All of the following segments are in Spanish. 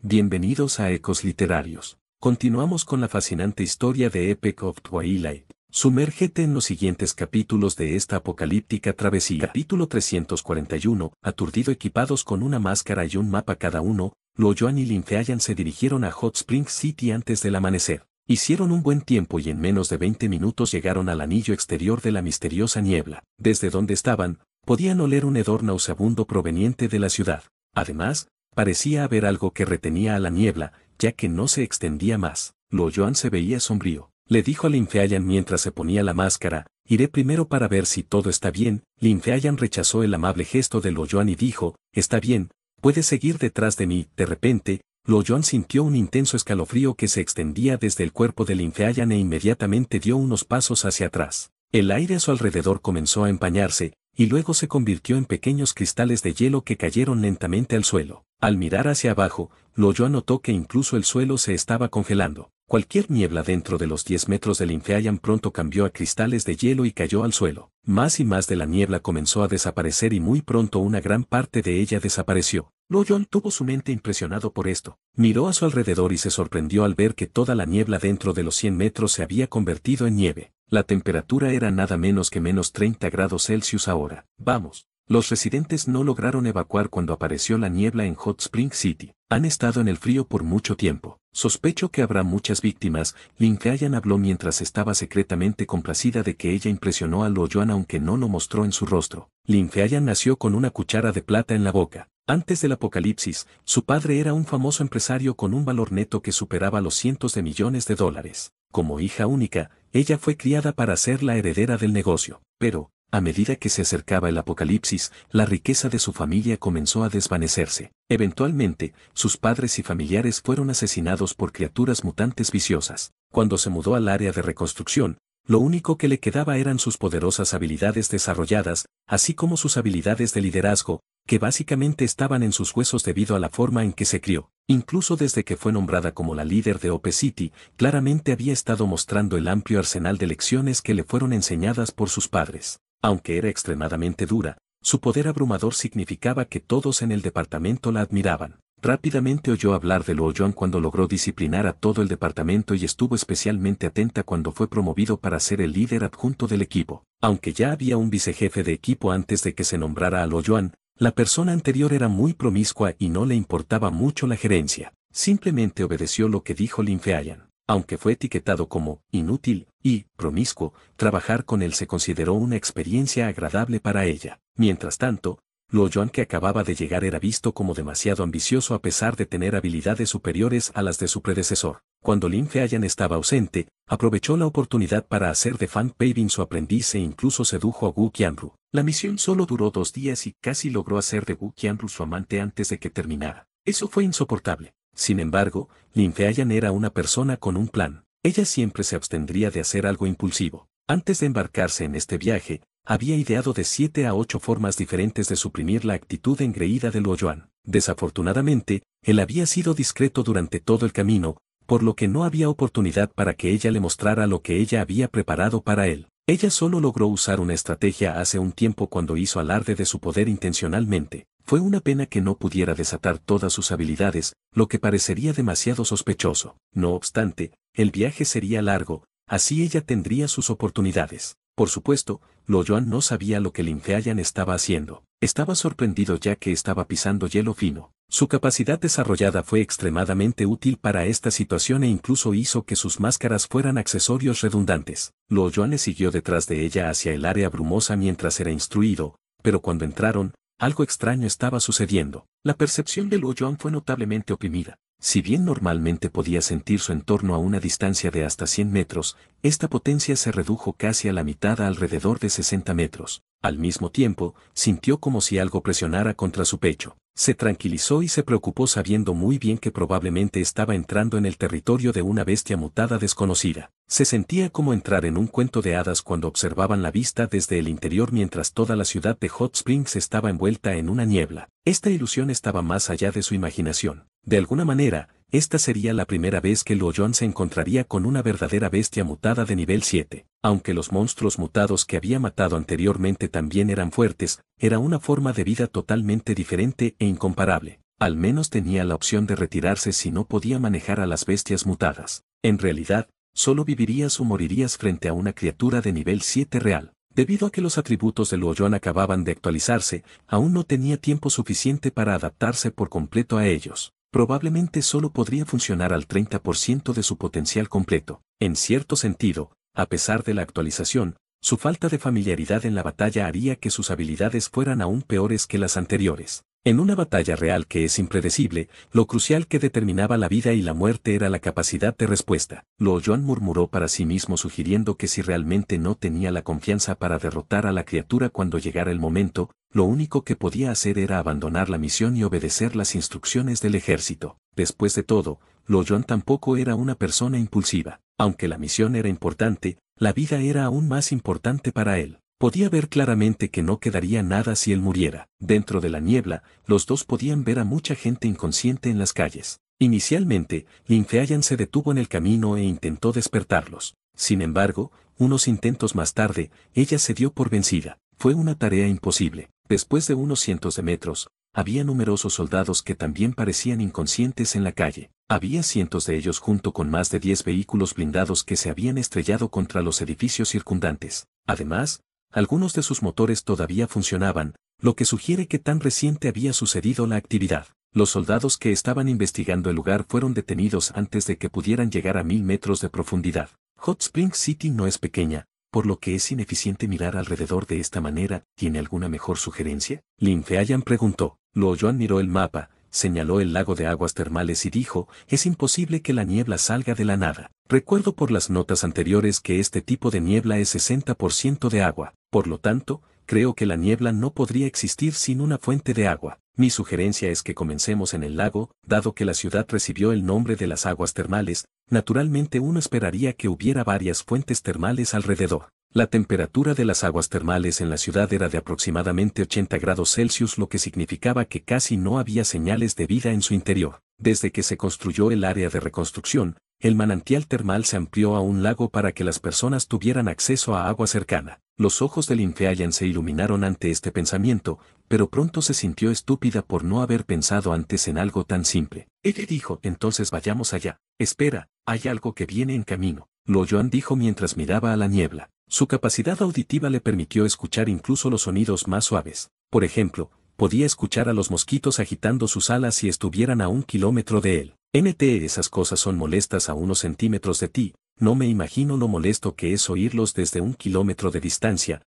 Bienvenidos a Ecos Literarios. Continuamos con la fascinante historia de Epic of Twilight. Sumérgete en los siguientes capítulos de esta apocalíptica travesía. Capítulo 341. Aturdido, equipados con una máscara y un mapa cada uno, Luo Yuan y Lin Feayan se dirigieron a Hot Spring City antes del amanecer. Hicieron un buen tiempo y en menos de 20 minutos llegaron al anillo exterior de la misteriosa niebla. Desde donde estaban, podían oler un hedor nauseabundo proveniente de la ciudad. Además, parecía haber algo que retenía a la niebla, ya que no se extendía más. Luo Yuan se veía sombrío. Le dijo a Lin Feayan mientras se ponía la máscara: iré primero para ver si todo está bien. Lin Feayan rechazó el amable gesto de Luo Yuan y dijo: está bien, puedes seguir detrás de mí. De repente, Luo Yuan sintió un intenso escalofrío que se extendía desde el cuerpo de Lin Feayan e inmediatamente dio unos pasos hacia atrás. El aire a su alrededor comenzó a empañarse, y luego se convirtió en pequeños cristales de hielo que cayeron lentamente al suelo. Al mirar hacia abajo, Luo Yuan notó que incluso el suelo se estaba congelando. Cualquier niebla dentro de los 10 metros de Lin Feayan pronto cambió a cristales de hielo y cayó al suelo. Más y más de la niebla comenzó a desaparecer y muy pronto una gran parte de ella desapareció. Luo Yuan tuvo su mente impresionado por esto. Miró a su alrededor y se sorprendió al ver que toda la niebla dentro de los 100 metros se había convertido en nieve. La temperatura era nada menos que menos 30 grados Celsius ahora. Vamos. Los residentes no lograron evacuar cuando apareció la niebla en Hot Spring City. Han estado en el frío por mucho tiempo. Sospecho que habrá muchas víctimas. Lin Feayan habló mientras estaba secretamente complacida de que ella impresionó a Luo Yuan aunque no lo mostró en su rostro. Lin Feayan nació con una cuchara de plata en la boca. Antes del apocalipsis, su padre era un famoso empresario con un valor neto que superaba los cientos de millones de dólares. Como hija única, ella fue criada para ser la heredera del negocio. Pero, a medida que se acercaba el apocalipsis, la riqueza de su familia comenzó a desvanecerse. Eventualmente, sus padres y familiares fueron asesinados por criaturas mutantes viciosas. Cuando se mudó al área de reconstrucción, lo único que le quedaba eran sus poderosas habilidades desarrolladas, así como sus habilidades de liderazgo, que básicamente estaban en sus huesos debido a la forma en que se crió. Incluso desde que fue nombrada como la líder de Ope City, claramente había estado mostrando el amplio arsenal de lecciones que le fueron enseñadas por sus padres. Aunque era extremadamente dura, su poder abrumador significaba que todos en el departamento la admiraban. Rápidamente oyó hablar de Luo Yuan cuando logró disciplinar a todo el departamento y estuvo especialmente atenta cuando fue promovido para ser el líder adjunto del equipo. Aunque ya había un vicejefe de equipo antes de que se nombrara a Luo Yuan, la persona anterior era muy promiscua y no le importaba mucho la gerencia. Simplemente obedeció lo que dijo Lin Feayan. Aunque fue etiquetado como inútil y promiscuo, trabajar con él se consideró una experiencia agradable para ella. Mientras tanto, Luo Yuan, que acababa de llegar, era visto como demasiado ambicioso a pesar de tener habilidades superiores a las de su predecesor. Cuando Lin Feayan estaba ausente, aprovechó la oportunidad para hacer de Fan Paving su aprendiz e incluso sedujo a Wu Qianru. La misión solo duró 2 días y casi logró hacer de Wu Qianru su amante antes de que terminara. Eso fue insoportable. Sin embargo, Lin Feayan era una persona con un plan. Ella siempre se abstendría de hacer algo impulsivo. Antes de embarcarse en este viaje, había ideado de 7 a 8 formas diferentes de suprimir la actitud engreída de Luo Yuan. Desafortunadamente, él había sido discreto durante todo el camino, por lo que no había oportunidad para que ella le mostrara lo que ella había preparado para él. Ella solo logró usar una estrategia hace un tiempo cuando hizo alarde de su poder intencionalmente. Fue una pena que no pudiera desatar todas sus habilidades, lo que parecería demasiado sospechoso. No obstante, el viaje sería largo, así ella tendría sus oportunidades. Por supuesto, Luo Yuan no sabía lo que Lin Feayan estaba haciendo. Estaba sorprendido ya que estaba pisando hielo fino. Su capacidad desarrollada fue extremadamente útil para esta situación e incluso hizo que sus máscaras fueran accesorios redundantes. Luo Yuan le siguió detrás de ella hacia el área brumosa mientras era instruido, pero cuando entraron, algo extraño estaba sucediendo. La percepción de Luo Yuan fue notablemente oprimida. Si bien normalmente podía sentir su entorno a una distancia de hasta 100 metros, esta potencia se redujo casi a la mitad a alrededor de 60 metros. Al mismo tiempo, sintió como si algo presionara contra su pecho. Se tranquilizó y se preocupó sabiendo muy bien que probablemente estaba entrando en el territorio de una bestia mutada desconocida. Se sentía como entrar en un cuento de hadas cuando observaban la vista desde el interior mientras toda la ciudad de Hot Springs estaba envuelta en una niebla. Esta ilusión estaba más allá de su imaginación. De alguna manera, esta sería la primera vez que Luo Yuan se encontraría con una verdadera bestia mutada de nivel 7. Aunque los monstruos mutados que había matado anteriormente también eran fuertes, era una forma de vida totalmente diferente e incomparable. Al menos tenía la opción de retirarse si no podía manejar a las bestias mutadas. En realidad, solo vivirías o morirías frente a una criatura de nivel 7 real. Debido a que los atributos de Luoyuan acababan de actualizarse, aún no tenía tiempo suficiente para adaptarse por completo a ellos. Probablemente solo podría funcionar al 30% de su potencial completo. En cierto sentido, a pesar de la actualización, su falta de familiaridad en la batalla haría que sus habilidades fueran aún peores que las anteriores. En una batalla real que es impredecible, lo crucial que determinaba la vida y la muerte era la capacidad de respuesta. Luoyuan murmuró para sí mismo sugiriendo que si realmente no tenía la confianza para derrotar a la criatura cuando llegara el momento, lo único que podía hacer era abandonar la misión y obedecer las instrucciones del ejército. Después de todo, Luoyuan tampoco era una persona impulsiva. Aunque la misión era importante, la vida era aún más importante para él. Podía ver claramente que no quedaría nada si él muriera. Dentro de la niebla, los dos podían ver a mucha gente inconsciente en las calles. Inicialmente, Lin Feayan se detuvo en el camino e intentó despertarlos. Sin embargo, unos intentos más tarde, ella se dio por vencida. Fue una tarea imposible. Después de unos cientos de metros, había numerosos soldados que también parecían inconscientes en la calle. Había cientos de ellos junto con más de 10 vehículos blindados que se habían estrellado contra los edificios circundantes. Además, algunos de sus motores todavía funcionaban, lo que sugiere que tan reciente había sucedido la actividad. Los soldados que estaban investigando el lugar fueron detenidos antes de que pudieran llegar a 1000 metros de profundidad. Hot Springs City no es pequeña, por lo que es ineficiente mirar alrededor de esta manera. ¿Tiene alguna mejor sugerencia? Lin Feayan preguntó. Luoyuan miró el mapa, señaló el lago de aguas termales y dijo, es imposible que la niebla salga de la nada. Recuerdo por las notas anteriores que este tipo de niebla es 60% de agua, por lo tanto, creo que la niebla no podría existir sin una fuente de agua. Mi sugerencia es que comencemos en el lago, dado que la ciudad recibió el nombre de las aguas termales, naturalmente uno esperaría que hubiera varias fuentes termales alrededor. La temperatura de las aguas termales en la ciudad era de aproximadamente 80 grados Celsius, lo que significaba que casi no había señales de vida en su interior. Desde que se construyó el área de reconstrucción, el manantial termal se amplió a un lago para que las personas tuvieran acceso a agua cercana. Los ojos de Lin Feayan se iluminaron ante este pensamiento, pero pronto se sintió estúpida por no haber pensado antes en algo tan simple. Ella dijo, entonces vayamos allá. Espera, hay algo que viene en camino. Luoyuan dijo mientras miraba a la niebla. Su capacidad auditiva le permitió escuchar incluso los sonidos más suaves. Por ejemplo, podía escuchar a los mosquitos agitando sus alas si estuvieran a 1 kilómetro de él. Esas cosas son molestas a unos centímetros de ti, no me imagino lo molesto que es oírlos desde 1 kilómetro de distancia.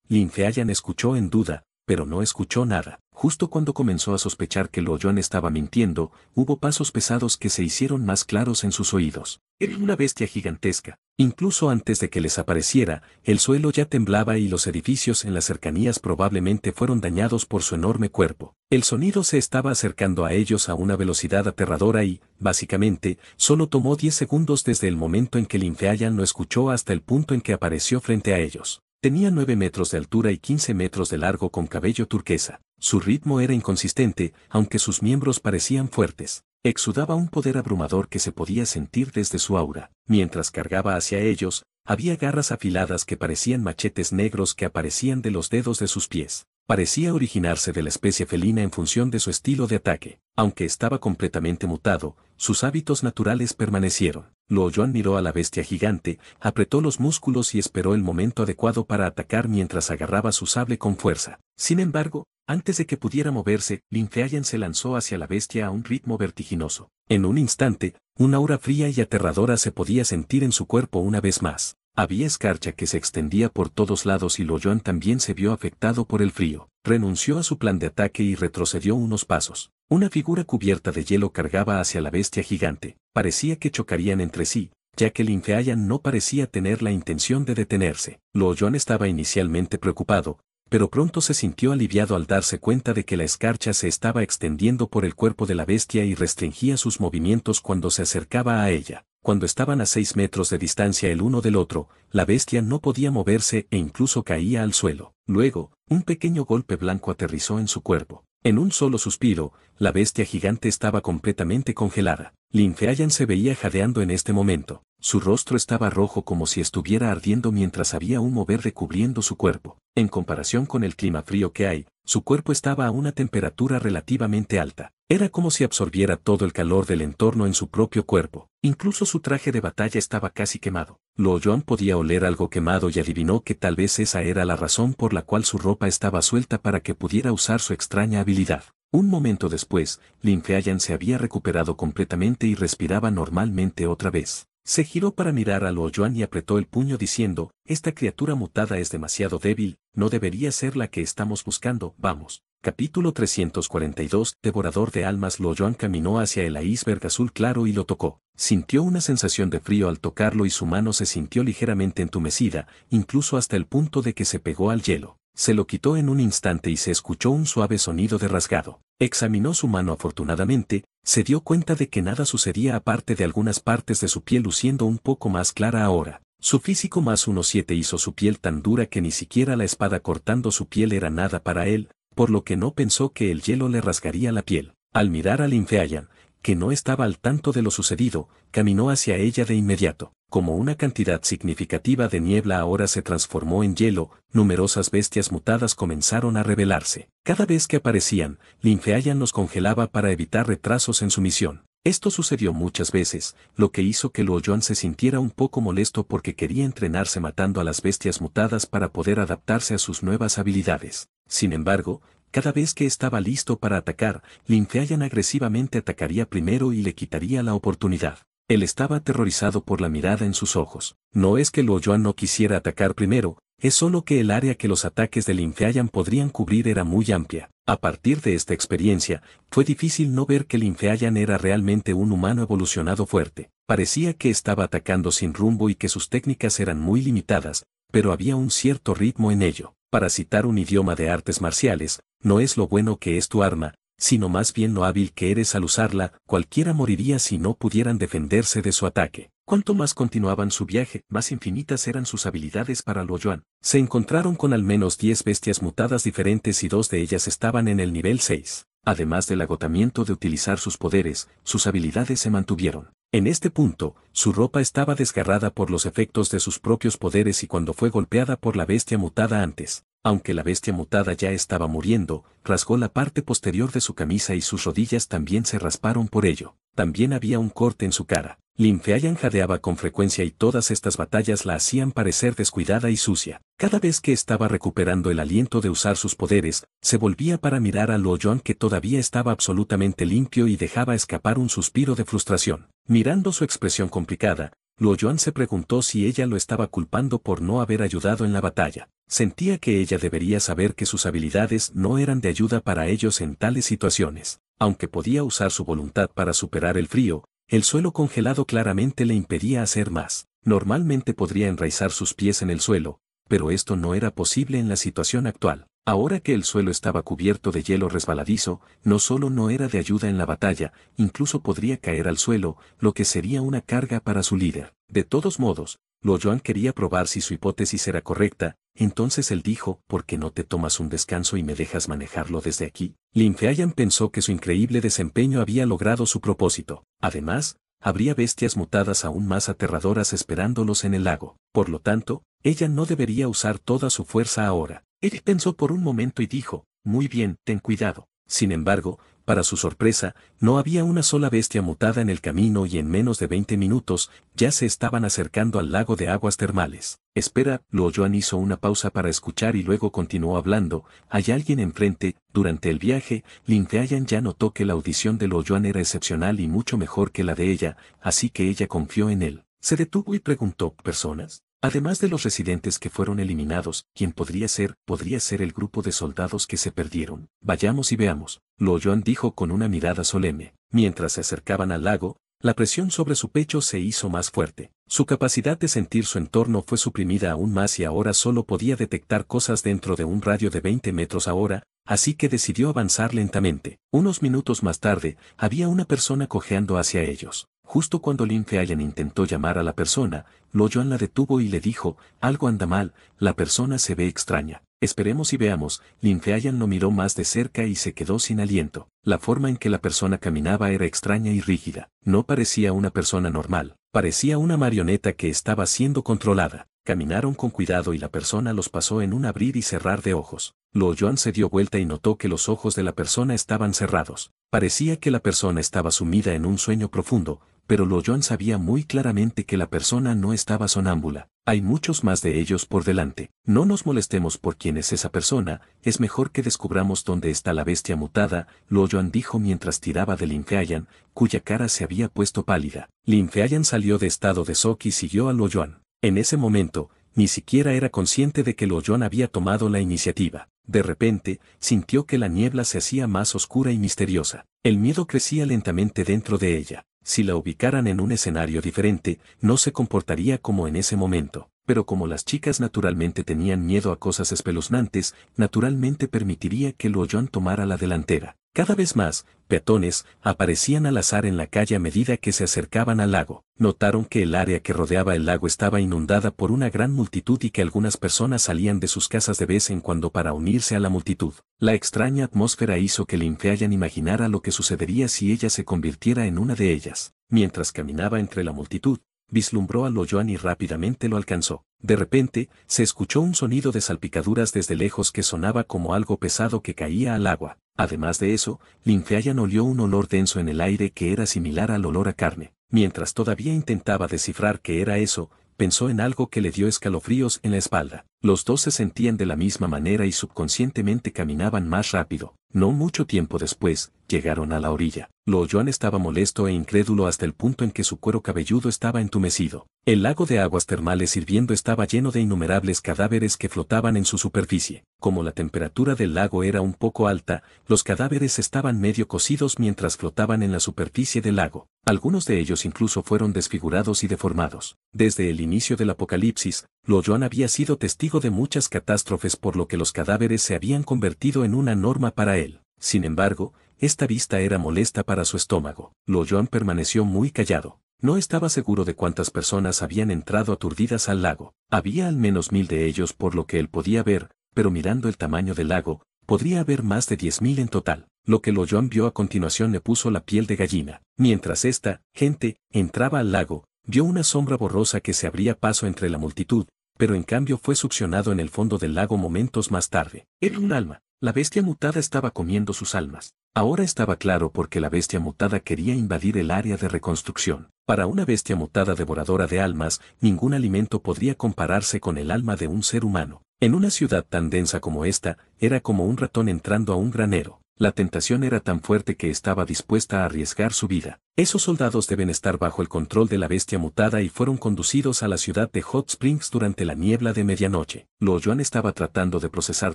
Lin Feayan escuchó en duda, pero no escuchó nada. Justo cuando comenzó a sospechar que Luoyuan estaba mintiendo, hubo pasos pesados que se hicieron más claros en sus oídos. Era una bestia gigantesca. Incluso antes de que les apareciera, el suelo ya temblaba y los edificios en las cercanías probablemente fueron dañados por su enorme cuerpo. El sonido se estaba acercando a ellos a una velocidad aterradora y, básicamente, solo tomó 10 segundos desde el momento en que Lin Feayan lo escuchó hasta el punto en que apareció frente a ellos. Tenía 9 metros de altura y 15 metros de largo con cabello turquesa. Su ritmo era inconsistente, aunque sus miembros parecían fuertes. Exudaba un poder abrumador que se podía sentir desde su aura. Mientras cargaba hacia ellos, había garras afiladas que parecían machetes negros que aparecían de los dedos de sus pies. Parecía originarse de la especie felina en función de su estilo de ataque. Aunque estaba completamente mutado, sus hábitos naturales permanecieron. Luoyuan miró a la bestia gigante, apretó los músculos y esperó el momento adecuado para atacar mientras agarraba su sable con fuerza. Sin embargo, antes de que pudiera moverse, Lin Feayan se lanzó hacia la bestia a un ritmo vertiginoso. En un instante, una aura fría y aterradora se podía sentir en su cuerpo una vez más. Había escarcha que se extendía por todos lados y Luoyuan también se vio afectado por el frío. Renunció a su plan de ataque y retrocedió unos pasos. Una figura cubierta de hielo cargaba hacia la bestia gigante. Parecía que chocarían entre sí, ya que Lin Feayan no parecía tener la intención de detenerse. Luoyuan estaba inicialmente preocupado, pero pronto se sintió aliviado al darse cuenta de que la escarcha se estaba extendiendo por el cuerpo de la bestia y restringía sus movimientos cuando se acercaba a ella. Cuando estaban a 6 metros de distancia el uno del otro, la bestia no podía moverse e incluso caía al suelo. Luego, un pequeño golpe blanco aterrizó en su cuerpo. En un solo suspiro, la bestia gigante estaba completamente congelada. Lin Feayan se veía jadeando en este momento. Su rostro estaba rojo como si estuviera ardiendo mientras había un mover recubriendo su cuerpo. En comparación con el clima frío que hay, su cuerpo estaba a una temperatura relativamente alta. Era como si absorbiera todo el calor del entorno en su propio cuerpo. Incluso su traje de batalla estaba casi quemado. Luo Yuan podía oler algo quemado y adivinó que tal vez esa era la razón por la cual su ropa estaba suelta para que pudiera usar su extraña habilidad. Un momento después, Lin Feayan se había recuperado completamente y respiraba normalmente otra vez. Se giró para mirar a Luo Yuan y apretó el puño diciendo, esta criatura mutada es demasiado débil, no debería ser la que estamos buscando, vamos. Capítulo 342, Devorador de almas. Luo Yuan caminó hacia el iceberg azul claro y lo tocó. Sintió una sensación de frío al tocarlo y su mano se sintió ligeramente entumecida, incluso hasta el punto de que se pegó al hielo. Se lo quitó en un instante y se escuchó un suave sonido de rasgado. Examinó su mano afortunadamente, se dio cuenta de que nada sucedía aparte de algunas partes de su piel luciendo un poco más clara ahora. Su físico más 1,7 hizo su piel tan dura que ni siquiera la espada cortando su piel era nada para él, por lo que no pensó que el hielo le rasgaría la piel. Al mirar a Lin Feayan, que no estaba al tanto de lo sucedido, caminó hacia ella de inmediato. Como una cantidad significativa de niebla ahora se transformó en hielo, numerosas bestias mutadas comenzaron a rebelarse. Cada vez que aparecían, Lin Feayan los congelaba para evitar retrasos en su misión. Esto sucedió muchas veces, lo que hizo que Luo Yuan se sintiera un poco molesto porque quería entrenarse matando a las bestias mutadas para poder adaptarse a sus nuevas habilidades. Sin embargo, cada vez que estaba listo para atacar, Lin Feayan agresivamente atacaría primero y le quitaría la oportunidad. Él estaba aterrorizado por la mirada en sus ojos. No es que Luo Yuan no quisiera atacar primero, es solo que el área que los ataques de Lin Feayan podrían cubrir era muy amplia. A partir de esta experiencia, fue difícil no ver que Lin Feayan era realmente un humano evolucionado fuerte. Parecía que estaba atacando sin rumbo y que sus técnicas eran muy limitadas, pero había un cierto ritmo en ello. Para citar un idioma de artes marciales, no es lo bueno que es tu arma, sino más bien lo hábil que eres al usarla. Cualquiera moriría si no pudieran defenderse de su ataque. Cuanto más continuaban su viaje, más infinitas eran sus habilidades para Luo Yuan. Se encontraron con al menos 10 bestias mutadas diferentes y 2 de ellas estaban en el nivel 6. Además del agotamiento de utilizar sus poderes, sus habilidades se mantuvieron. En este punto, su ropa estaba desgarrada por los efectos de sus propios poderes y cuando fue golpeada por la bestia mutada antes. Aunque la bestia mutada ya estaba muriendo, rasgó la parte posterior de su camisa y sus rodillas también se rasparon por ello. También había un corte en su cara. Lin Feayan jadeaba con frecuencia y todas estas batallas la hacían parecer descuidada y sucia. Cada vez que estaba recuperando el aliento de usar sus poderes, se volvía para mirar a Luo Yuan que todavía estaba absolutamente limpio y dejaba escapar un suspiro de frustración. Mirando su expresión complicada, Luo Yuan se preguntó si ella lo estaba culpando por no haber ayudado en la batalla. Sentía que ella debería saber que sus habilidades no eran de ayuda para ellos en tales situaciones. Aunque podía usar su voluntad para superar el frío, el suelo congelado claramente le impedía hacer más. Normalmente podría enraizar sus pies en el suelo, pero esto no era posible en la situación actual. Ahora que el suelo estaba cubierto de hielo resbaladizo, no solo no era de ayuda en la batalla, incluso podría caer al suelo, lo que sería una carga para su líder. De todos modos, Luo Yuan quería probar si su hipótesis era correcta, entonces él dijo, ¿por qué no te tomas un descanso y me dejas manejarlo desde aquí? Lin Feayan pensó que su increíble desempeño había logrado su propósito. Además, habría bestias mutadas aún más aterradoras esperándolos en el lago. Por lo tanto, ella no debería usar toda su fuerza ahora. Él pensó por un momento y dijo, muy bien, ten cuidado. Sin embargo, para su sorpresa, no había una sola bestia mutada en el camino y en menos de 20 minutos, ya se estaban acercando al lago de aguas termales. Espera, Luo Yuan hizo una pausa para escuchar y luego continuó hablando, hay alguien enfrente. Durante el viaje, Lin Feayan ya notó que la audición de Luo Yuan era excepcional y mucho mejor que la de ella, así que ella confió en él. Se detuvo y preguntó, ¿personas? Además de los residentes que fueron eliminados, ¿quién podría ser? Podría ser el grupo de soldados que se perdieron. Vayamos y veamos, Luo Yuan dijo con una mirada solemne. Mientras se acercaban al lago, la presión sobre su pecho se hizo más fuerte. Su capacidad de sentir su entorno fue suprimida aún más y ahora solo podía detectar cosas dentro de un radio de 20 metros ahora, así que decidió avanzar lentamente. Unos minutos más tarde, había una persona cojeando hacia ellos. Justo cuando Lin Feayan intentó llamar a la persona, Luo Yuan la detuvo y le dijo, algo anda mal, la persona se ve extraña. Esperemos y veamos. Lin Feayan lo miró más de cerca y se quedó sin aliento. La forma en que la persona caminaba era extraña y rígida. No parecía una persona normal. Parecía una marioneta que estaba siendo controlada. Caminaron con cuidado y la persona los pasó en un abrir y cerrar de ojos. Luo Yuan se dio vuelta y notó que los ojos de la persona estaban cerrados. Parecía que la persona estaba sumida en un sueño profundo, pero Luo Yuan sabía muy claramente que la persona no estaba sonámbula. Hay muchos más de ellos por delante. No nos molestemos por quién es esa persona, es mejor que descubramos dónde está la bestia mutada, Luo Yuan dijo mientras tiraba de Lin Feayan, cuya cara se había puesto pálida. Lin Feayan salió de estado de shock y siguió a Luo Yuan. En ese momento, ni siquiera era consciente de que Luo Yuan había tomado la iniciativa. De repente, sintió que la niebla se hacía más oscura y misteriosa. El miedo crecía lentamente dentro de ella. Si la ubicaran en un escenario diferente, no se comportaría como en ese momento. Pero como las chicas naturalmente tenían miedo a cosas espeluznantes, naturalmente permitiría que Luo Yuan tomara la delantera. Cada vez más, peatones aparecían al azar en la calle a medida que se acercaban al lago. Notaron que el área que rodeaba el lago estaba inundada por una gran multitud y que algunas personas salían de sus casas de vez en cuando para unirse a la multitud. La extraña atmósfera hizo que Lin Feayan imaginara lo que sucedería si ella se convirtiera en una de ellas. Mientras caminaba entre la multitud, vislumbró a Luo Yuan y rápidamente lo alcanzó. De repente, se escuchó un sonido de salpicaduras desde lejos que sonaba como algo pesado que caía al agua. Además de eso, Lin Feayan olió un olor denso en el aire que era similar al olor a carne. Mientras todavía intentaba descifrar qué era eso, pensó en algo que le dio escalofríos en la espalda. Los dos se sentían de la misma manera y subconscientemente caminaban más rápido. No mucho tiempo después, llegaron a la orilla. Luo Yuan estaba molesto e incrédulo hasta el punto en que su cuero cabelludo estaba entumecido. El lago de aguas termales hirviendo estaba lleno de innumerables cadáveres que flotaban en su superficie. Como la temperatura del lago era un poco alta, los cadáveres estaban medio cocidos mientras flotaban en la superficie del lago. Algunos de ellos incluso fueron desfigurados y deformados. Desde el inicio del apocalipsis, Luo Yuan había sido testigo de muchas catástrofes por lo que los cadáveres se habían convertido en una norma para él. Sin embargo, esta vista era molesta para su estómago. Luo Yuan permaneció muy callado. No estaba seguro de cuántas personas habían entrado aturdidas al lago. Había al menos 1000 de ellos por lo que él podía ver, pero mirando el tamaño del lago, podría haber más de 10.000 en total. Lo que Luo Yuan vio a continuación le puso la piel de gallina. Mientras esta gente entraba al lago, vio una sombra borrosa que se abría paso entre la multitud, pero en cambio fue succionado en el fondo del lago momentos más tarde. Era un alma. La bestia mutada estaba comiendo sus almas. Ahora estaba claro por qué la bestia mutada quería invadir el área de reconstrucción. Para una bestia mutada devoradora de almas, ningún alimento podría compararse con el alma de un ser humano. En una ciudad tan densa como esta, era como un ratón entrando a un granero. La tentación era tan fuerte que estaba dispuesta a arriesgar su vida. Esos soldados deben estar bajo el control de la bestia mutada y fueron conducidos a la ciudad de Hot Springs durante la niebla de medianoche. Luo Yuan estaba tratando de procesar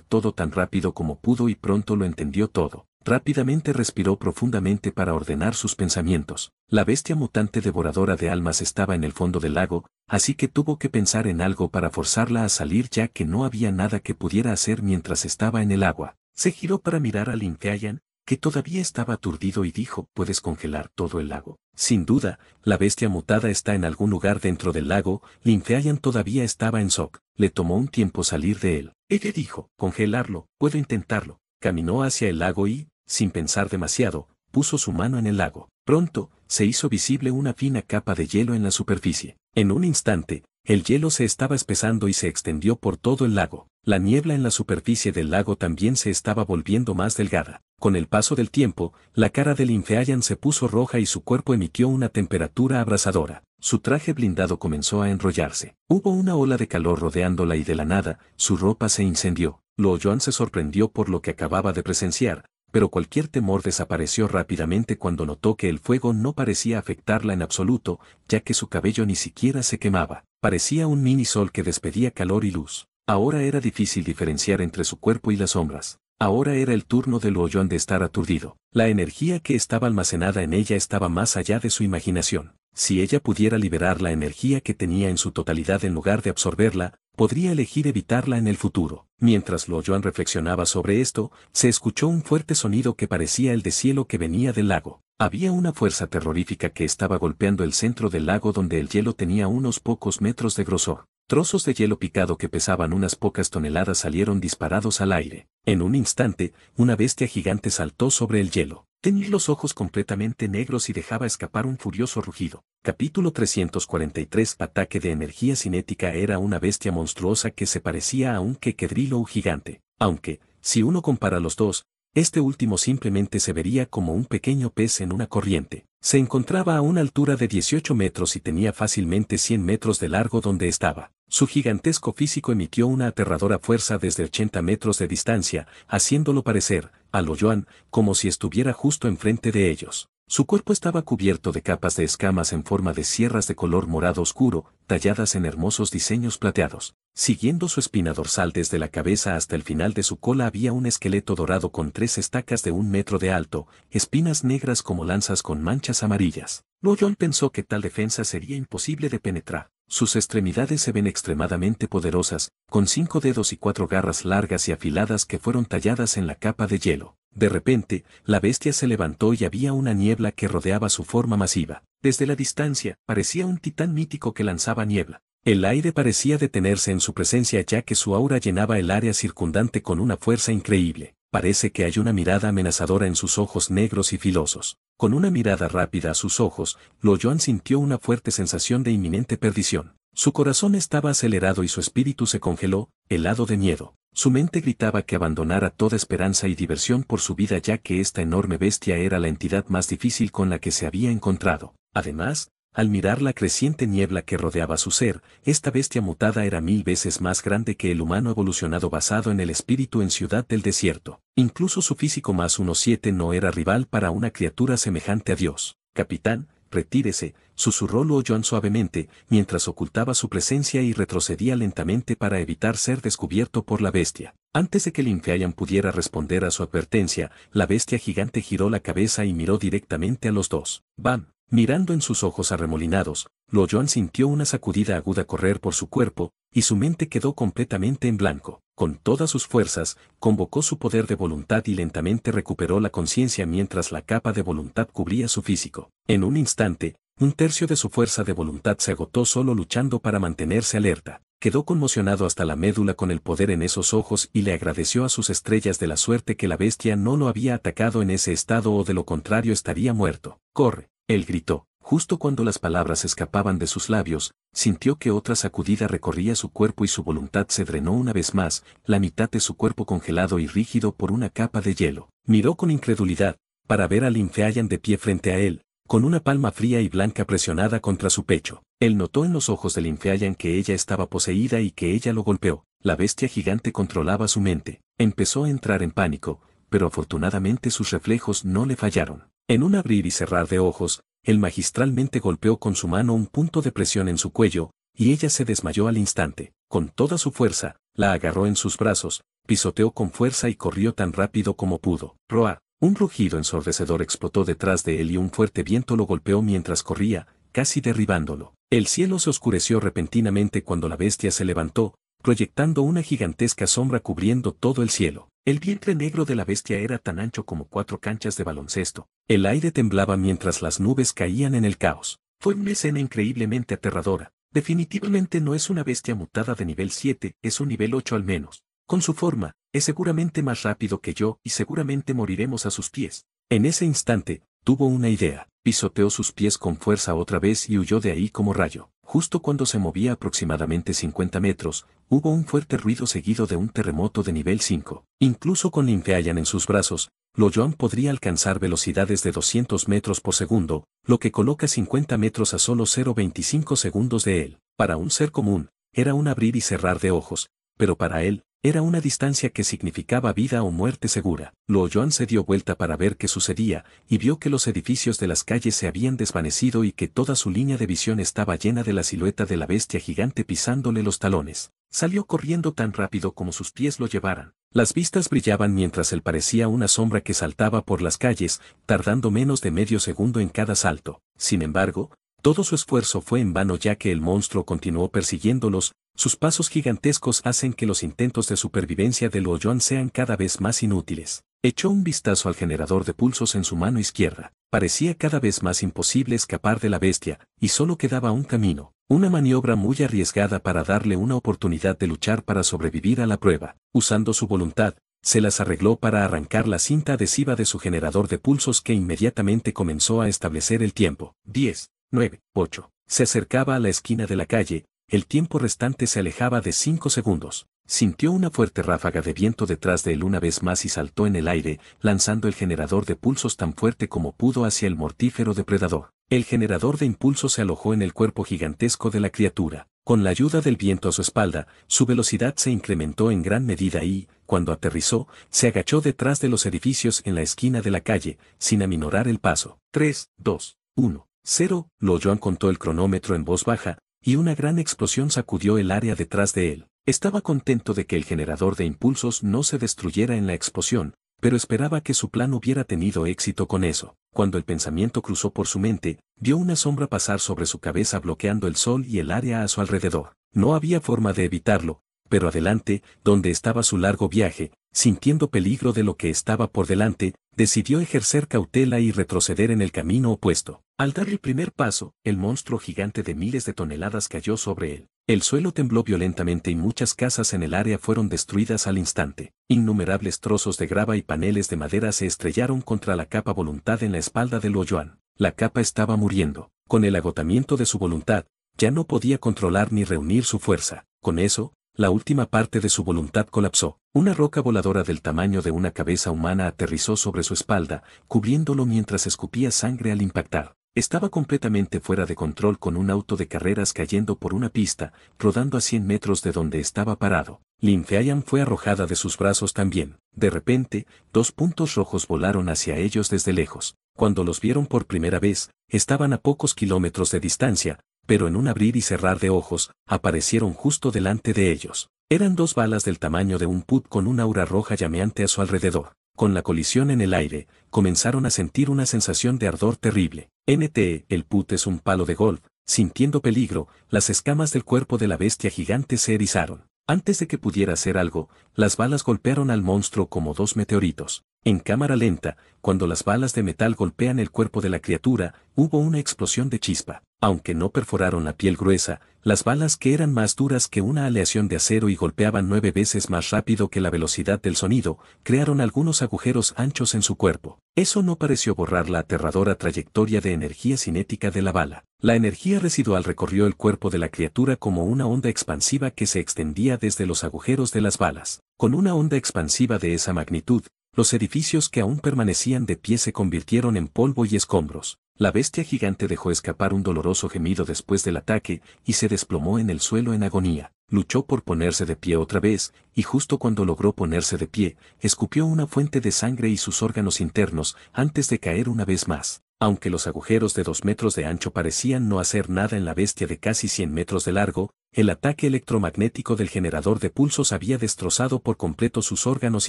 todo tan rápido como pudo y pronto lo entendió todo. Rápidamente respiró profundamente para ordenar sus pensamientos. La bestia mutante devoradora de almas estaba en el fondo del lago, así que tuvo que pensar en algo para forzarla a salir ya que no había nada que pudiera hacer mientras estaba en el agua. Se giró para mirar a Lin Feayan, que todavía estaba aturdido y dijo, ¿puedes congelar todo el lago? Sin duda, la bestia mutada está en algún lugar dentro del lago. Lin Feayan todavía estaba en shock. Le tomó un tiempo salir de él. Ella dijo, congelarlo, puedo intentarlo. Caminó hacia el lago y, sin pensar demasiado, puso su mano en el lago. Pronto, se hizo visible una fina capa de hielo en la superficie. En un instante, el hielo se estaba espesando y se extendió por todo el lago. La niebla en la superficie del lago también se estaba volviendo más delgada. Con el paso del tiempo, la cara de Lin Feayan se puso roja y su cuerpo emitió una temperatura abrasadora. Su traje blindado comenzó a enrollarse. Hubo una ola de calor rodeándola y de la nada, su ropa se incendió. Luo Yuan se sorprendió por lo que acababa de presenciar, pero cualquier temor desapareció rápidamente cuando notó que el fuego no parecía afectarla en absoluto, ya que su cabello ni siquiera se quemaba. Parecía un mini sol que despedía calor y luz. Ahora era difícil diferenciar entre su cuerpo y las sombras. Ahora era el turno de Luo Yuan de estar aturdido. La energía que estaba almacenada en ella estaba más allá de su imaginación. Si ella pudiera liberar la energía que tenía en su totalidad en lugar de absorberla, podría elegir evitarla en el futuro. Mientras Luo Yuan reflexionaba sobre esto, se escuchó un fuerte sonido que parecía el deshielo que venía del lago. Había una fuerza terrorífica que estaba golpeando el centro del lago donde el hielo tenía unos pocos metros de grosor. Trozos de hielo picado que pesaban unas pocas toneladas salieron disparados al aire. En un instante, una bestia gigante saltó sobre el hielo. Tenía los ojos completamente negros y dejaba escapar un furioso rugido. Capítulo 343. Ataque de energía cinética. Era una bestia monstruosa que se parecía a un cocodrilo gigante. Aunque, si uno compara los dos, este último simplemente se vería como un pequeño pez en una corriente. Se encontraba a una altura de 18 metros y tenía fácilmente 100 metros de largo donde estaba. Su gigantesco físico emitió una aterradora fuerza desde 80 metros de distancia, haciéndolo parecer, a Lo Yuan, como si estuviera justo enfrente de ellos. Su cuerpo estaba cubierto de capas de escamas en forma de sierras de color morado oscuro, talladas en hermosos diseños plateados. Siguiendo su espina dorsal desde la cabeza hasta el final de su cola había un esqueleto dorado con 3 estacas de 1 metro de alto, espinas negras como lanzas con manchas amarillas. Lo Yuan pensó que tal defensa sería imposible de penetrar. Sus extremidades se ven extremadamente poderosas, con 5 dedos y 4 garras largas y afiladas que fueron talladas en la capa de hielo. De repente, la bestia se levantó y había una niebla que rodeaba su forma masiva. Desde la distancia, parecía un titán mítico que lanzaba niebla. El aire parecía detenerse en su presencia ya que su aura llenaba el área circundante con una fuerza increíble. Parece que hay una mirada amenazadora en sus ojos negros y filosos. Con una mirada rápida a sus ojos, Lo Yuan sintió una fuerte sensación de inminente perdición. Su corazón estaba acelerado y su espíritu se congeló, helado de miedo. Su mente gritaba que abandonara toda esperanza y diversión por su vida ya que esta enorme bestia era la entidad más difícil con la que se había encontrado. Además, al mirar la creciente niebla que rodeaba su ser, esta bestia mutada era 1000 veces más grande que el humano evolucionado basado en el espíritu en Ciudad del Desierto. Incluso su físico más 1,7 no era rival para una criatura semejante a Dios. Capitán, retírese, susurró Lo Yuan suavemente, mientras ocultaba su presencia y retrocedía lentamente para evitar ser descubierto por la bestia. Antes de que Lin Feayan pudiera responder a su advertencia, la bestia gigante giró la cabeza y miró directamente a los dos. ¡Bam! Mirando en sus ojos arremolinados, Lo Yuan sintió una sacudida aguda correr por su cuerpo, y su mente quedó completamente en blanco. Con todas sus fuerzas, convocó su poder de voluntad y lentamente recuperó la conciencia mientras la capa de voluntad cubría su físico. En un instante, 1/3 de su fuerza de voluntad se agotó solo luchando para mantenerse alerta. Quedó conmocionado hasta la médula con el poder en esos ojos y le agradeció a sus estrellas de la suerte que la bestia no lo había atacado en ese estado o de lo contrario estaría muerto. ¡Corre! Él gritó. Justo cuando las palabras escapaban de sus labios, sintió que otra sacudida recorría su cuerpo y su voluntad se drenó una vez más, la mitad de su cuerpo congelado y rígido por una capa de hielo. Miró con incredulidad, para ver a Lin Feayan de pie frente a él, con una palma fría y blanca presionada contra su pecho. Él notó en los ojos de Lin Feayan que ella estaba poseída y que ella lo golpeó. La bestia gigante controlaba su mente. Empezó a entrar en pánico, pero afortunadamente sus reflejos no le fallaron. En un abrir y cerrar de ojos, él magistralmente golpeó con su mano un punto de presión en su cuello, y ella se desmayó al instante. Con toda su fuerza, la agarró en sus brazos, pisoteó con fuerza y corrió tan rápido como pudo. ¡Roar! Un rugido ensordecedor explotó detrás de él y un fuerte viento lo golpeó mientras corría, casi derribándolo. El cielo se oscureció repentinamente cuando la bestia se levantó, proyectando una gigantesca sombra cubriendo todo el cielo. El vientre negro de la bestia era tan ancho como 4 canchas de baloncesto. El aire temblaba mientras las nubes caían en el caos. Fue una escena increíblemente aterradora. Definitivamente no es una bestia mutada de nivel 7, es un nivel 8 al menos. Con su forma, es seguramente más rápido que yo y seguramente moriremos a sus pies. En ese instante, tuvo una idea. Pisoteó sus pies con fuerza otra vez y huyó de ahí como rayo. Justo cuando se movía aproximadamente 50 metros, hubo un fuerte ruido seguido de un terremoto de nivel 5. Incluso con Lin Feayan en sus brazos, Lo Yuan podría alcanzar velocidades de 200 metros por segundo, lo que coloca 50 metros a solo 0,25 segundos de él. Para un ser común, era un abrir y cerrar de ojos, pero para él, era una distancia que significaba vida o muerte segura. Lo Yuan se dio vuelta para ver qué sucedía, y vio que los edificios de las calles se habían desvanecido y que toda su línea de visión estaba llena de la silueta de la bestia gigante pisándole los talones. Salió corriendo tan rápido como sus pies lo llevaran. Las vistas brillaban mientras él parecía una sombra que saltaba por las calles, tardando menos de medio segundo en cada salto. Sin embargo, todo su esfuerzo fue en vano ya que el monstruo continuó persiguiéndolos. Sus pasos gigantescos hacen que los intentos de supervivencia de Lo Yuan sean cada vez más inútiles. Echó un vistazo al generador de pulsos en su mano izquierda. Parecía cada vez más imposible escapar de la bestia, y solo quedaba un camino. Una maniobra muy arriesgada para darle una oportunidad de luchar para sobrevivir a la prueba. Usando su voluntad, se las arregló para arrancar la cinta adhesiva de su generador de pulsos que inmediatamente comenzó a establecer el tiempo. 10, 9, 8. Se acercaba a la esquina de la calle, el tiempo restante se alejaba de 5 segundos. Sintió una fuerte ráfaga de viento detrás de él una vez más y saltó en el aire, lanzando el generador de pulsos tan fuerte como pudo hacia el mortífero depredador. El generador de impulso se alojó en el cuerpo gigantesco de la criatura. Con la ayuda del viento a su espalda, su velocidad se incrementó en gran medida y, cuando aterrizó, se agachó detrás de los edificios en la esquina de la calle, sin aminorar el paso. 3, 2, 1, 0. Loyoan contó el cronómetro en voz baja, y una gran explosión sacudió el área detrás de él. Estaba contento de que el generador de impulsos no se destruyera en la explosión, pero esperaba que su plan hubiera tenido éxito con eso. Cuando el pensamiento cruzó por su mente, vio una sombra pasar sobre su cabeza bloqueando el sol y el área a su alrededor. No había forma de evitarlo, pero adelante, donde estaba su largo viaje, sintiendo peligro de lo que estaba por delante, decidió ejercer cautela y retroceder en el camino opuesto. Al dar el primer paso, el monstruo gigante de miles de toneladas cayó sobre él. El suelo tembló violentamente y muchas casas en el área fueron destruidas al instante. Innumerables trozos de grava y paneles de madera se estrellaron contra la capa voluntad en la espalda de Loyoan. La capa estaba muriendo. Con el agotamiento de su voluntad, ya no podía controlar ni reunir su fuerza. Con eso, la última parte de su voluntad colapsó. Una roca voladora del tamaño de una cabeza humana aterrizó sobre su espalda, cubriéndolo mientras escupía sangre al impactar. Estaba completamente fuera de control con un auto de carreras cayendo por una pista, rodando a 100 metros de donde estaba parado. Lin Feayan fue arrojada de sus brazos también. De repente, 2 puntos rojos volaron hacia ellos desde lejos. Cuando los vieron por primera vez, estaban a pocos kilómetros de distancia, pero en un abrir y cerrar de ojos, aparecieron justo delante de ellos. Eran 2 balas del tamaño de un put con una aura roja llameante a su alrededor. Con la colisión en el aire, comenzaron a sentir una sensación de ardor terrible. NTE, el put es un palo de golf. Sintiendo peligro, las escamas del cuerpo de la bestia gigante se erizaron. Antes de que pudiera hacer algo, las balas golpearon al monstruo como 2 meteoritos. En cámara lenta, cuando las balas de metal golpean el cuerpo de la criatura, hubo una explosión de chispa. Aunque no perforaron la piel gruesa, las balas que eran más duras que una aleación de acero y golpeaban 9 veces más rápido que la velocidad del sonido, crearon algunos agujeros anchos en su cuerpo. Eso no pareció borrar la aterradora trayectoria de energía cinética de la bala. La energía residual recorrió el cuerpo de la criatura como una onda expansiva que se extendía desde los agujeros de las balas. Con una onda expansiva de esa magnitud, los edificios que aún permanecían de pie se convirtieron en polvo y escombros. La bestia gigante dejó escapar un doloroso gemido después del ataque y se desplomó en el suelo en agonía. Luchó por ponerse de pie otra vez, y justo cuando logró ponerse de pie, escupió una fuente de sangre y sus órganos internos antes de caer una vez más. Aunque los agujeros de 2 metros de ancho parecían no hacer nada en la bestia de casi 100 metros de largo, el ataque electromagnético del generador de pulsos había destrozado por completo sus órganos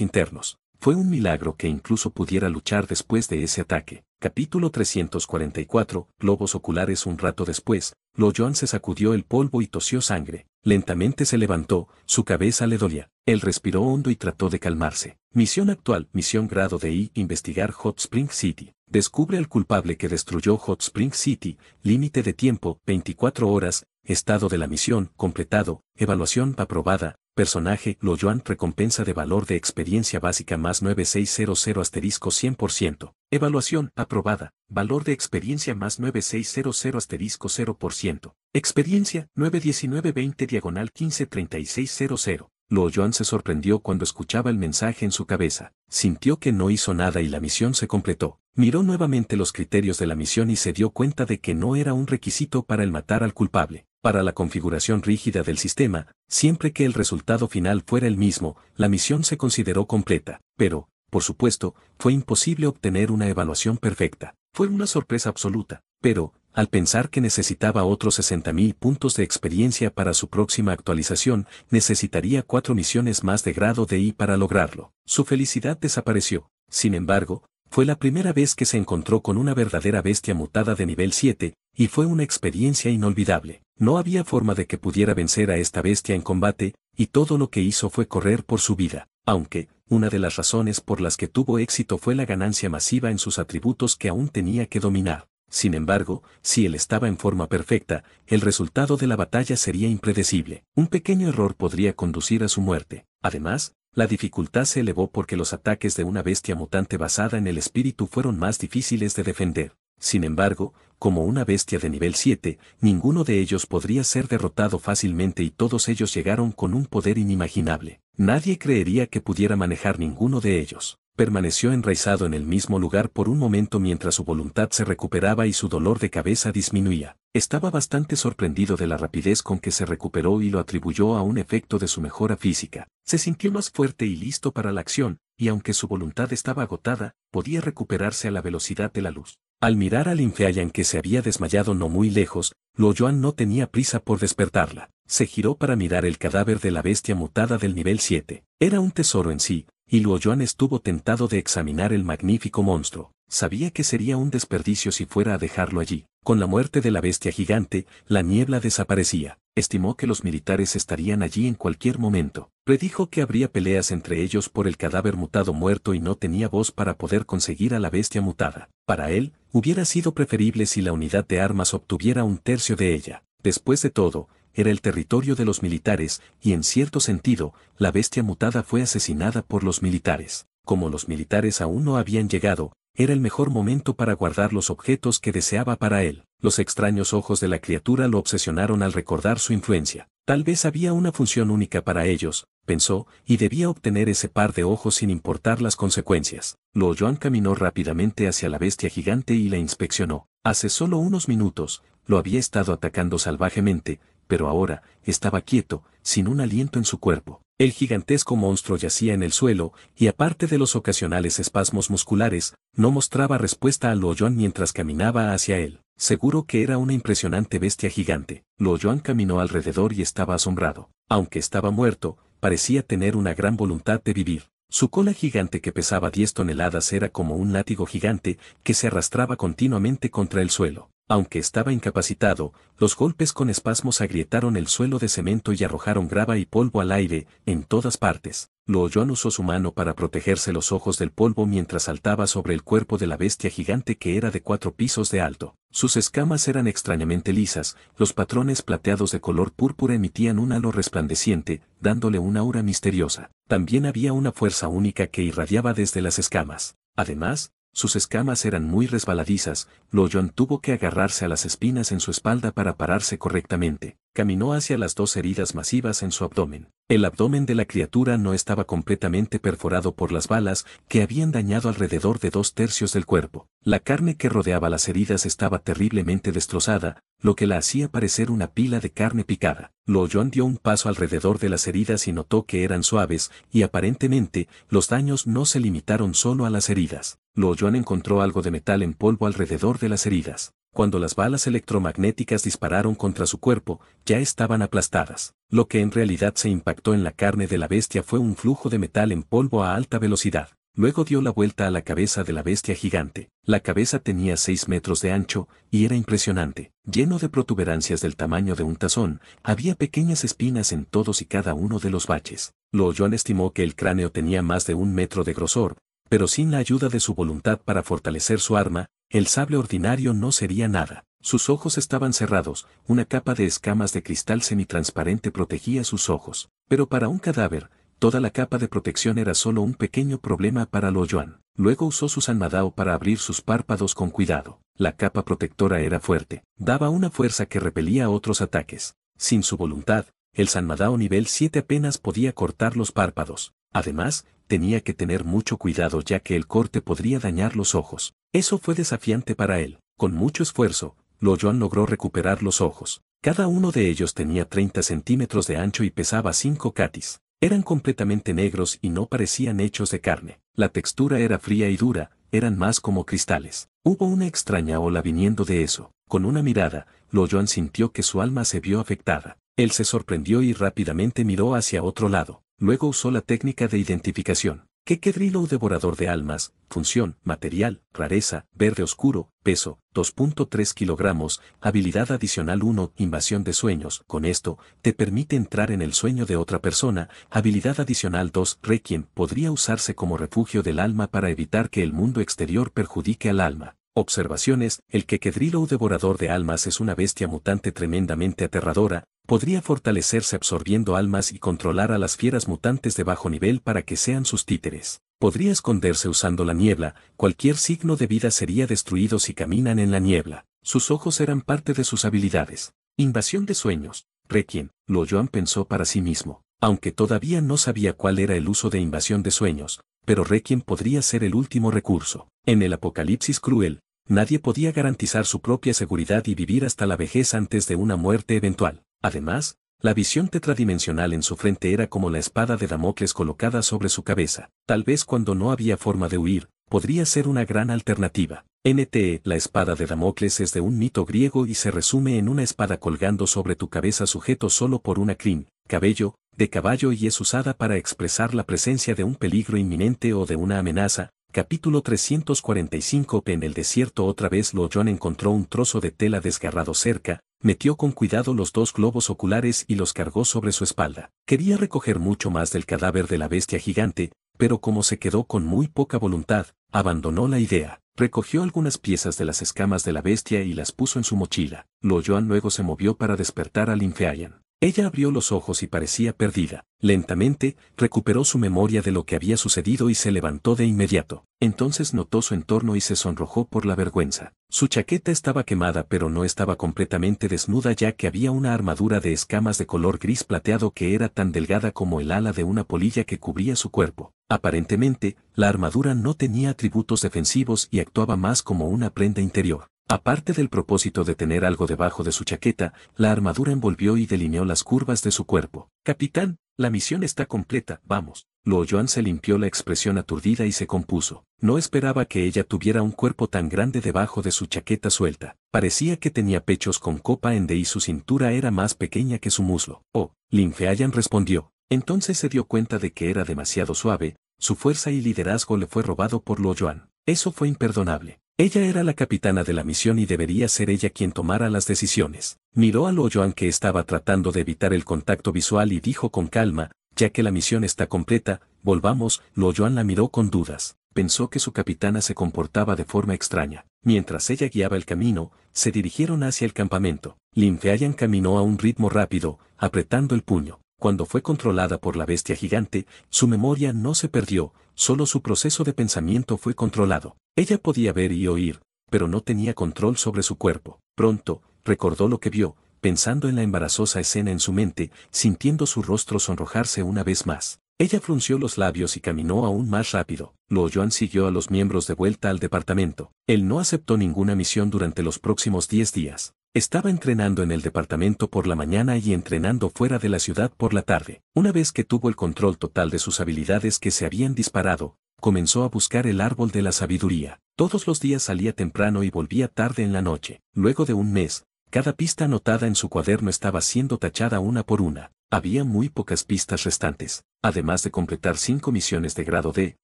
internos. Fue un milagro que incluso pudiera luchar después de ese ataque. Capítulo 344, globos oculares. Un rato después, Loyoan se sacudió el polvo y tosió sangre. Lentamente se levantó, su cabeza le dolía. Él respiró hondo y trató de calmarse. Misión actual, misión grado de I, investigar Hot Spring City. Descubre al culpable que destruyó Hot Spring City, límite de tiempo, 24 horas, estado de la misión, completado, evaluación aprobada, personaje, Loyoan, recompensa de valor de experiencia básica más 9600 asterisco 100%, evaluación aprobada, valor de experiencia más 9600 asterisco 0%, experiencia 91920 diagonal 153600. Loyoan se sorprendió cuando escuchaba el mensaje en su cabeza. Sintió que no hizo nada y la misión se completó. Miró nuevamente los criterios de la misión y se dio cuenta de que no era un requisito para el matar al culpable. Para la configuración rígida del sistema, siempre que el resultado final fuera el mismo, la misión se consideró completa. Pero, por supuesto, fue imposible obtener una evaluación perfecta. Fue una sorpresa absoluta. Pero, al pensar que necesitaba otros 60.000 puntos de experiencia para su próxima actualización, necesitaría 4 misiones más de grado de I para lograrlo. Su felicidad desapareció. Sin embargo, fue la primera vez que se encontró con una verdadera bestia mutada de nivel 7, y fue una experiencia inolvidable. No había forma de que pudiera vencer a esta bestia en combate, y todo lo que hizo fue correr por su vida. Aunque, una de las razones por las que tuvo éxito fue la ganancia masiva en sus atributos que aún tenía que dominar. Sin embargo, si él estaba en forma perfecta, el resultado de la batalla sería impredecible. Un pequeño error podría conducir a su muerte. Además, la dificultad se elevó porque los ataques de una bestia mutante basada en el espíritu fueron más difíciles de defender. Sin embargo, como una bestia de nivel 7, ninguno de ellos podría ser derrotado fácilmente y todos ellos llegaron con un poder inimaginable. Nadie creería que pudiera manejar ninguno de ellos. Permaneció enraizado en el mismo lugar por un momento mientras su voluntad se recuperaba y su dolor de cabeza disminuía. Estaba bastante sorprendido de la rapidez con que se recuperó y lo atribuyó a un efecto de su mejora física. Se sintió más fuerte y listo para la acción, y aunque su voluntad estaba agotada, podía recuperarse a la velocidad de la luz. Al mirar al Infeayan que se había desmayado no muy lejos, Luo Yuan no tenía prisa por despertarla. Se giró para mirar el cadáver de la bestia mutada del nivel 7. Era un tesoro en sí, y Luo Yuan estuvo tentado de examinar el magnífico monstruo. Sabía que sería un desperdicio si fuera a dejarlo allí. Con la muerte de la bestia gigante, la niebla desaparecía. Estimó que los militares estarían allí en cualquier momento. Predijo que habría peleas entre ellos por el cadáver mutado muerto y no tenía voz para poder conseguir a la bestia mutada. Para él, hubiera sido preferible si la unidad de armas obtuviera un tercio de ella. Después de todo, era el territorio de los militares, y en cierto sentido, la bestia mutada fue asesinada por los militares. Como los militares aún no habían llegado, era el mejor momento para guardar los objetos que deseaba para él. Los extraños ojos de la criatura lo obsesionaron al recordar su influencia. Tal vez había una función única para ellos, pensó, y debía obtener ese par de ojos sin importar las consecuencias. Luo Yuan caminó rápidamente hacia la bestia gigante y la inspeccionó. Hace solo unos minutos, lo había estado atacando salvajemente, pero ahora, estaba quieto, sin un aliento en su cuerpo. El gigantesco monstruo yacía en el suelo, y aparte de los ocasionales espasmos musculares, no mostraba respuesta a Luo Yuan mientras caminaba hacia él. Seguro que era una impresionante bestia gigante. Luo Yuan caminó alrededor y estaba asombrado. Aunque estaba muerto, parecía tener una gran voluntad de vivir. Su cola gigante que pesaba 10 toneladas era como un látigo gigante que se arrastraba continuamente contra el suelo. Aunque estaba incapacitado, los golpes con espasmos agrietaron el suelo de cemento y arrojaron grava y polvo al aire, en todas partes. Luo Yuan usó su mano para protegerse los ojos del polvo mientras saltaba sobre el cuerpo de la bestia gigante que era de 4 pisos de alto. Sus escamas eran extrañamente lisas, los patrones plateados de color púrpura emitían un halo resplandeciente, dándole una aura misteriosa. También había una fuerza única que irradiaba desde las escamas. Además, sus escamas eran muy resbaladizas. Luo Yuan tuvo que agarrarse a las espinas en su espalda para pararse correctamente. Caminó hacia las 2 heridas masivas en su abdomen. El abdomen de la criatura no estaba completamente perforado por las balas que habían dañado alrededor de 2/3 del cuerpo. La carne que rodeaba las heridas estaba terriblemente destrozada, lo que la hacía parecer una pila de carne picada. Luo Yuan dio un paso alrededor de las heridas y notó que eran suaves, y aparentemente, los daños no se limitaron solo a las heridas. Luo Yuan encontró algo de metal en polvo alrededor de las heridas. Cuando las balas electromagnéticas dispararon contra su cuerpo, ya estaban aplastadas. Lo que en realidad se impactó en la carne de la bestia fue un flujo de metal en polvo a alta velocidad. Luego dio la vuelta a la cabeza de la bestia gigante. La cabeza tenía 6 metros de ancho, y era impresionante. Lleno de protuberancias del tamaño de un tazón, había pequeñas espinas en todos y cada uno de los baches. Luo Yuan estimó que el cráneo tenía más de 1 metro de grosor, pero sin la ayuda de su voluntad para fortalecer su arma, el sable ordinario no sería nada. Sus ojos estaban cerrados, una capa de escamas de cristal semitransparente protegía sus ojos. Pero para un cadáver, toda la capa de protección era solo un pequeño problema para Luo Yuan. Luego usó su Sanmadao para abrir sus párpados con cuidado. La capa protectora era fuerte, daba una fuerza que repelía otros ataques. Sin su voluntad, el Sanmadao nivel 7 apenas podía cortar los párpados. Además, tenía que tener mucho cuidado ya que el corte podría dañar los ojos. Eso fue desafiante para él. Con mucho esfuerzo, Luo Yuan logró recuperar los ojos. Cada uno de ellos tenía 30 centímetros de ancho y pesaba 5 catis. Eran completamente negros y no parecían hechos de carne. La textura era fría y dura, eran más como cristales. Hubo una extraña ola viniendo de eso. Con una mirada, Luo Yuan sintió que su alma se vio afectada. Él se sorprendió y rápidamente miró hacia otro lado. Luego usó la técnica de identificación. Kekedrilo devorador de almas, función, material, rareza, verde oscuro, peso, 2.3 kilogramos, habilidad adicional 1, invasión de sueños. Con esto, te permite entrar en el sueño de otra persona. Habilidad adicional 2, Requiem, podría usarse como refugio del alma para evitar que el mundo exterior perjudique al alma. Observaciones: el Kekedrilou devorador de almas es una bestia mutante tremendamente aterradora, podría fortalecerse absorbiendo almas y controlar a las fieras mutantes de bajo nivel para que sean sus títeres. Podría esconderse usando la niebla, cualquier signo de vida sería destruido si caminan en la niebla. Sus ojos eran parte de sus habilidades. Invasión de sueños. Requiem, Luo Yuan pensó para sí mismo, aunque todavía no sabía cuál era el uso de invasión de sueños, pero Requiem podría ser el último recurso. En el apocalipsis cruel, nadie podía garantizar su propia seguridad y vivir hasta la vejez antes de una muerte eventual. Además, la visión tetradimensional en su frente era como la espada de Damocles colocada sobre su cabeza. Tal vez cuando no había forma de huir, podría ser una gran alternativa. NTE, la espada de Damocles es de un mito griego y se resume en una espada colgando sobre tu cabeza sujeto solo por una crin, cabello, de caballo y es usada para expresar la presencia de un peligro inminente o de una amenaza. Capítulo 345. En el desierto otra vez Luo Yuan encontró un trozo de tela desgarrado cerca, metió con cuidado los 2 globos oculares y los cargó sobre su espalda. Quería recoger mucho más del cadáver de la bestia gigante, pero como se quedó con muy poca voluntad, abandonó la idea. Recogió algunas piezas de las escamas de la bestia y las puso en su mochila. Luo Yuan luego se movió para despertar a Lin Feayan. Ella abrió los ojos y parecía perdida. Lentamente, recuperó su memoria de lo que había sucedido y se levantó de inmediato. Entonces notó su entorno y se sonrojó por la vergüenza. Su chaqueta estaba quemada pero no estaba completamente desnuda ya que había una armadura de escamas de color gris plateado que era tan delgada como el ala de una polilla que cubría su cuerpo. Aparentemente, la armadura no tenía atributos defensivos y actuaba más como una prenda interior. Aparte del propósito de tener algo debajo de su chaqueta, la armadura envolvió y delineó las curvas de su cuerpo. Capitán, la misión está completa, vamos. Luo Yuan se limpió la expresión aturdida y se compuso. No esperaba que ella tuviera un cuerpo tan grande debajo de su chaqueta suelta. Parecía que tenía pechos con copa en D y su cintura era más pequeña que su muslo. Oh, Lin Feayan respondió. Entonces se dio cuenta de que era demasiado suave, su fuerza y liderazgo le fue robado por Luo Yuan. Eso fue imperdonable. Ella era la capitana de la misión y debería ser ella quien tomara las decisiones. Miró a Luo Yuan que estaba tratando de evitar el contacto visual y dijo con calma, ya que la misión está completa, volvamos. Luo Yuan la miró con dudas. Pensó que su capitana se comportaba de forma extraña. Mientras ella guiaba el camino, se dirigieron hacia el campamento. Lin Feayan caminó a un ritmo rápido, apretando el puño. Cuando fue controlada por la bestia gigante, su memoria no se perdió, solo su proceso de pensamiento fue controlado. Ella podía ver y oír, pero no tenía control sobre su cuerpo. Pronto, recordó lo que vio, pensando en la embarazosa escena en su mente, sintiendo su rostro sonrojarse una vez más. Ella frunció los labios y caminó aún más rápido. Luo Yuan siguió a los miembros de vuelta al departamento. Él no aceptó ninguna misión durante los próximos 10 días. Estaba entrenando en el departamento por la mañana y entrenando fuera de la ciudad por la tarde. Una vez que tuvo el control total de sus habilidades que se habían disparado, comenzó a buscar el árbol de la sabiduría. Todos los días salía temprano y volvía tarde en la noche. Luego de un mes, cada pista anotada en su cuaderno estaba siendo tachada una por una. Había muy pocas pistas restantes, además de completar 5 misiones de grado D,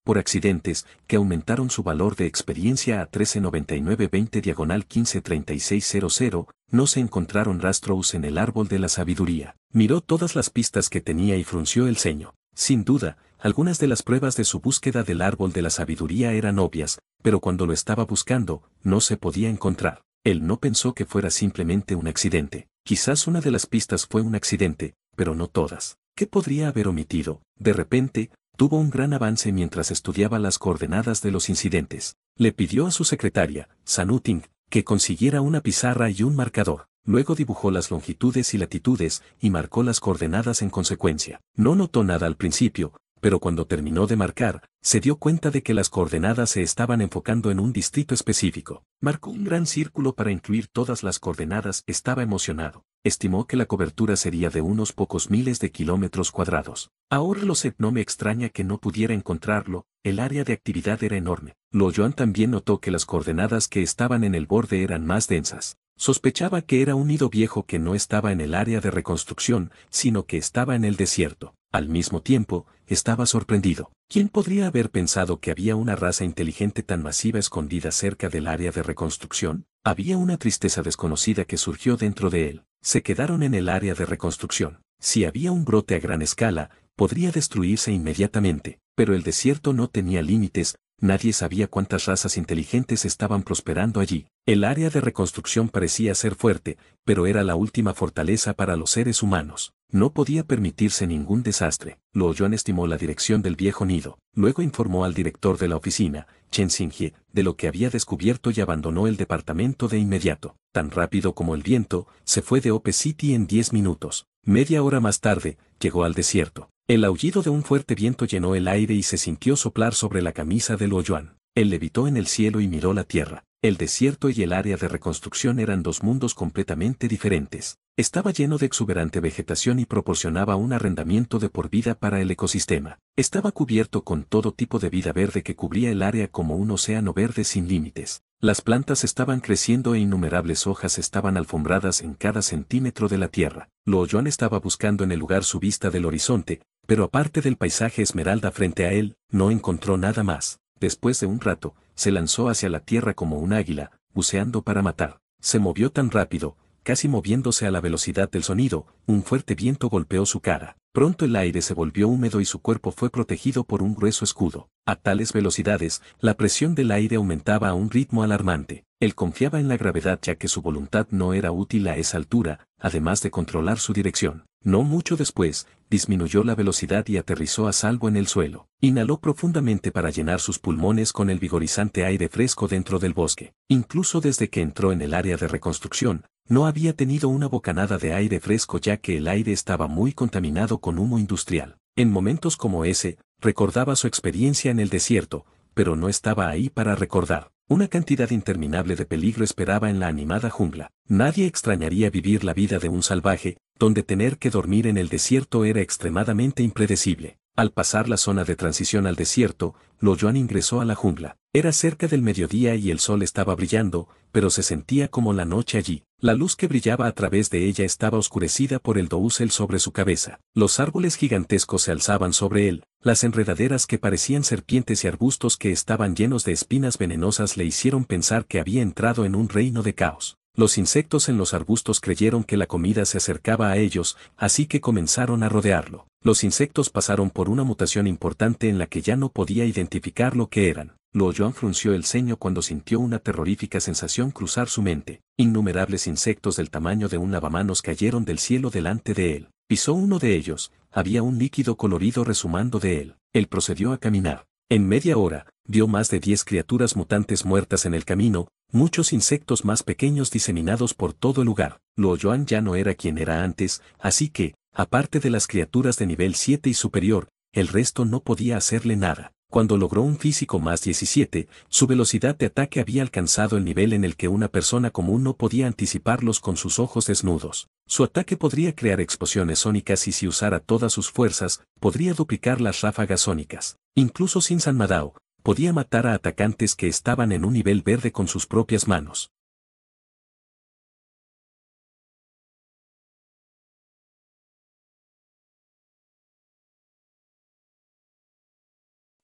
por accidentes, que aumentaron su valor de experiencia a 1399-20/153600, no se encontraron rastros en el árbol de la sabiduría. Miró todas las pistas que tenía y frunció el ceño. Sin duda, algunas de las pruebas de su búsqueda del árbol de la sabiduría eran obvias, pero cuando lo estaba buscando, no se podía encontrar. Él no pensó que fuera simplemente un accidente. Quizás una de las pistas fue un accidente, pero no todas. ¿Qué podría haber omitido? De repente, tuvo un gran avance mientras estudiaba las coordenadas de los incidentes. Le pidió a su secretaria, Sanuting, que consiguiera una pizarra y un marcador. Luego dibujó las longitudes y latitudes y marcó las coordenadas en consecuencia. No notó nada al principio, pero cuando terminó de marcar, se dio cuenta de que las coordenadas se estaban enfocando en un distrito específico. Marcó un gran círculo para incluir todas las coordenadas. Estaba emocionado. Estimó que la cobertura sería de unos pocos miles de kilómetros cuadrados. Ahora lo sé, no me extraña que no pudiera encontrarlo, el área de actividad era enorme. Luo Yuan también notó que las coordenadas que estaban en el borde eran más densas. Sospechaba que era un nido viejo que no estaba en el área de reconstrucción, sino que estaba en el desierto. Al mismo tiempo, estaba sorprendido. ¿Quién podría haber pensado que había una raza inteligente tan masiva escondida cerca del área de reconstrucción? Había una tristeza desconocida que surgió dentro de él. Se quedaron en el área de reconstrucción. Si había un brote a gran escala, podría destruirse inmediatamente, pero el desierto no tenía límites, nadie sabía cuántas razas inteligentes estaban prosperando allí. El área de reconstrucción parecía ser fuerte, pero era la última fortaleza para los seres humanos. No podía permitirse ningún desastre. Luo Yuan estimó la dirección del viejo nido. Luego informó al director de la oficina, Chen Xingjie, de lo que había descubierto y abandonó el departamento de inmediato. Tan rápido como el viento, se fue de Ope City en 10 minutos. Media hora más tarde, llegó al desierto. El aullido de un fuerte viento llenó el aire y se sintió soplar sobre la camisa de Luo Yuan. Él levitó en el cielo y miró la tierra. El desierto y el área de reconstrucción eran dos mundos completamente diferentes. Estaba lleno de exuberante vegetación y proporcionaba un arrendamiento de por vida para el ecosistema. Estaba cubierto con todo tipo de vida verde que cubría el área como un océano verde sin límites. Las plantas estaban creciendo e innumerables hojas estaban alfombradas en cada centímetro de la tierra. Luo Yuan estaba buscando en el lugar su vista del horizonte, pero aparte del paisaje esmeralda frente a él, no encontró nada más. Después de un rato, se lanzó hacia la tierra como un águila, buceando para matar. Se movió tan rápido, casi moviéndose a la velocidad del sonido, un fuerte viento golpeó su cara. Pronto el aire se volvió húmedo y su cuerpo fue protegido por un grueso escudo. A tales velocidades, la presión del aire aumentaba a un ritmo alarmante. Él confiaba en la gravedad ya que su voluntad no era útil a esa altura, además de controlar su dirección. No mucho después, disminuyó la velocidad y aterrizó a salvo en el suelo. Inhaló profundamente para llenar sus pulmones con el vigorizante aire fresco dentro del bosque. Incluso desde que entró en el área de reconstrucción, no había tenido una bocanada de aire fresco ya que el aire estaba muy contaminado con humo industrial. En momentos como ese, recordaba su experiencia en el desierto, pero no estaba ahí para recordar. Una cantidad interminable de peligro esperaba en la animada jungla. Nadie extrañaría vivir la vida de un salvaje, donde tener que dormir en el desierto era extremadamente impredecible. Al pasar la zona de transición al desierto, Luo Yuan ingresó a la jungla. Era cerca del mediodía y el sol estaba brillando, pero se sentía como la noche allí. La luz que brillaba a través de ella estaba oscurecida por el dousel sobre su cabeza. Los árboles gigantescos se alzaban sobre él, las enredaderas que parecían serpientes y arbustos que estaban llenos de espinas venenosas le hicieron pensar que había entrado en un reino de caos. Los insectos en los arbustos creyeron que la comida se acercaba a ellos, así que comenzaron a rodearlo. Los insectos pasaron por una mutación importante en la que ya no podía identificar lo que eran. Luo Yuan frunció el ceño cuando sintió una terrorífica sensación cruzar su mente. Innumerables insectos del tamaño de un lavamanos cayeron del cielo delante de él. Pisó uno de ellos, había un líquido colorido resumando de él. Él procedió a caminar. En media hora, vio más de 10 criaturas mutantes muertas en el camino, muchos insectos más pequeños diseminados por todo el lugar. Luo Yuan ya no era quien era antes, así que, aparte de las criaturas de nivel 7 y superior, el resto no podía hacerle nada. Cuando logró un físico más 17, su velocidad de ataque había alcanzado el nivel en el que una persona común no podía anticiparlos con sus ojos desnudos. Su ataque podría crear explosiones sónicas y si usara todas sus fuerzas, podría duplicar las ráfagas sónicas. Incluso sin San Madao, podía matar a atacantes que estaban en un nivel verde con sus propias manos.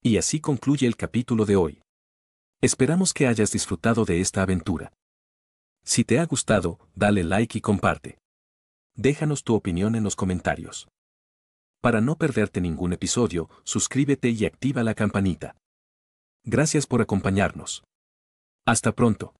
Y así concluye el capítulo de hoy. Esperamos que hayas disfrutado de esta aventura. Si te ha gustado, dale like y comparte. Déjanos tu opinión en los comentarios. Para no perderte ningún episodio, suscríbete y activa la campanita. Gracias por acompañarnos. Hasta pronto.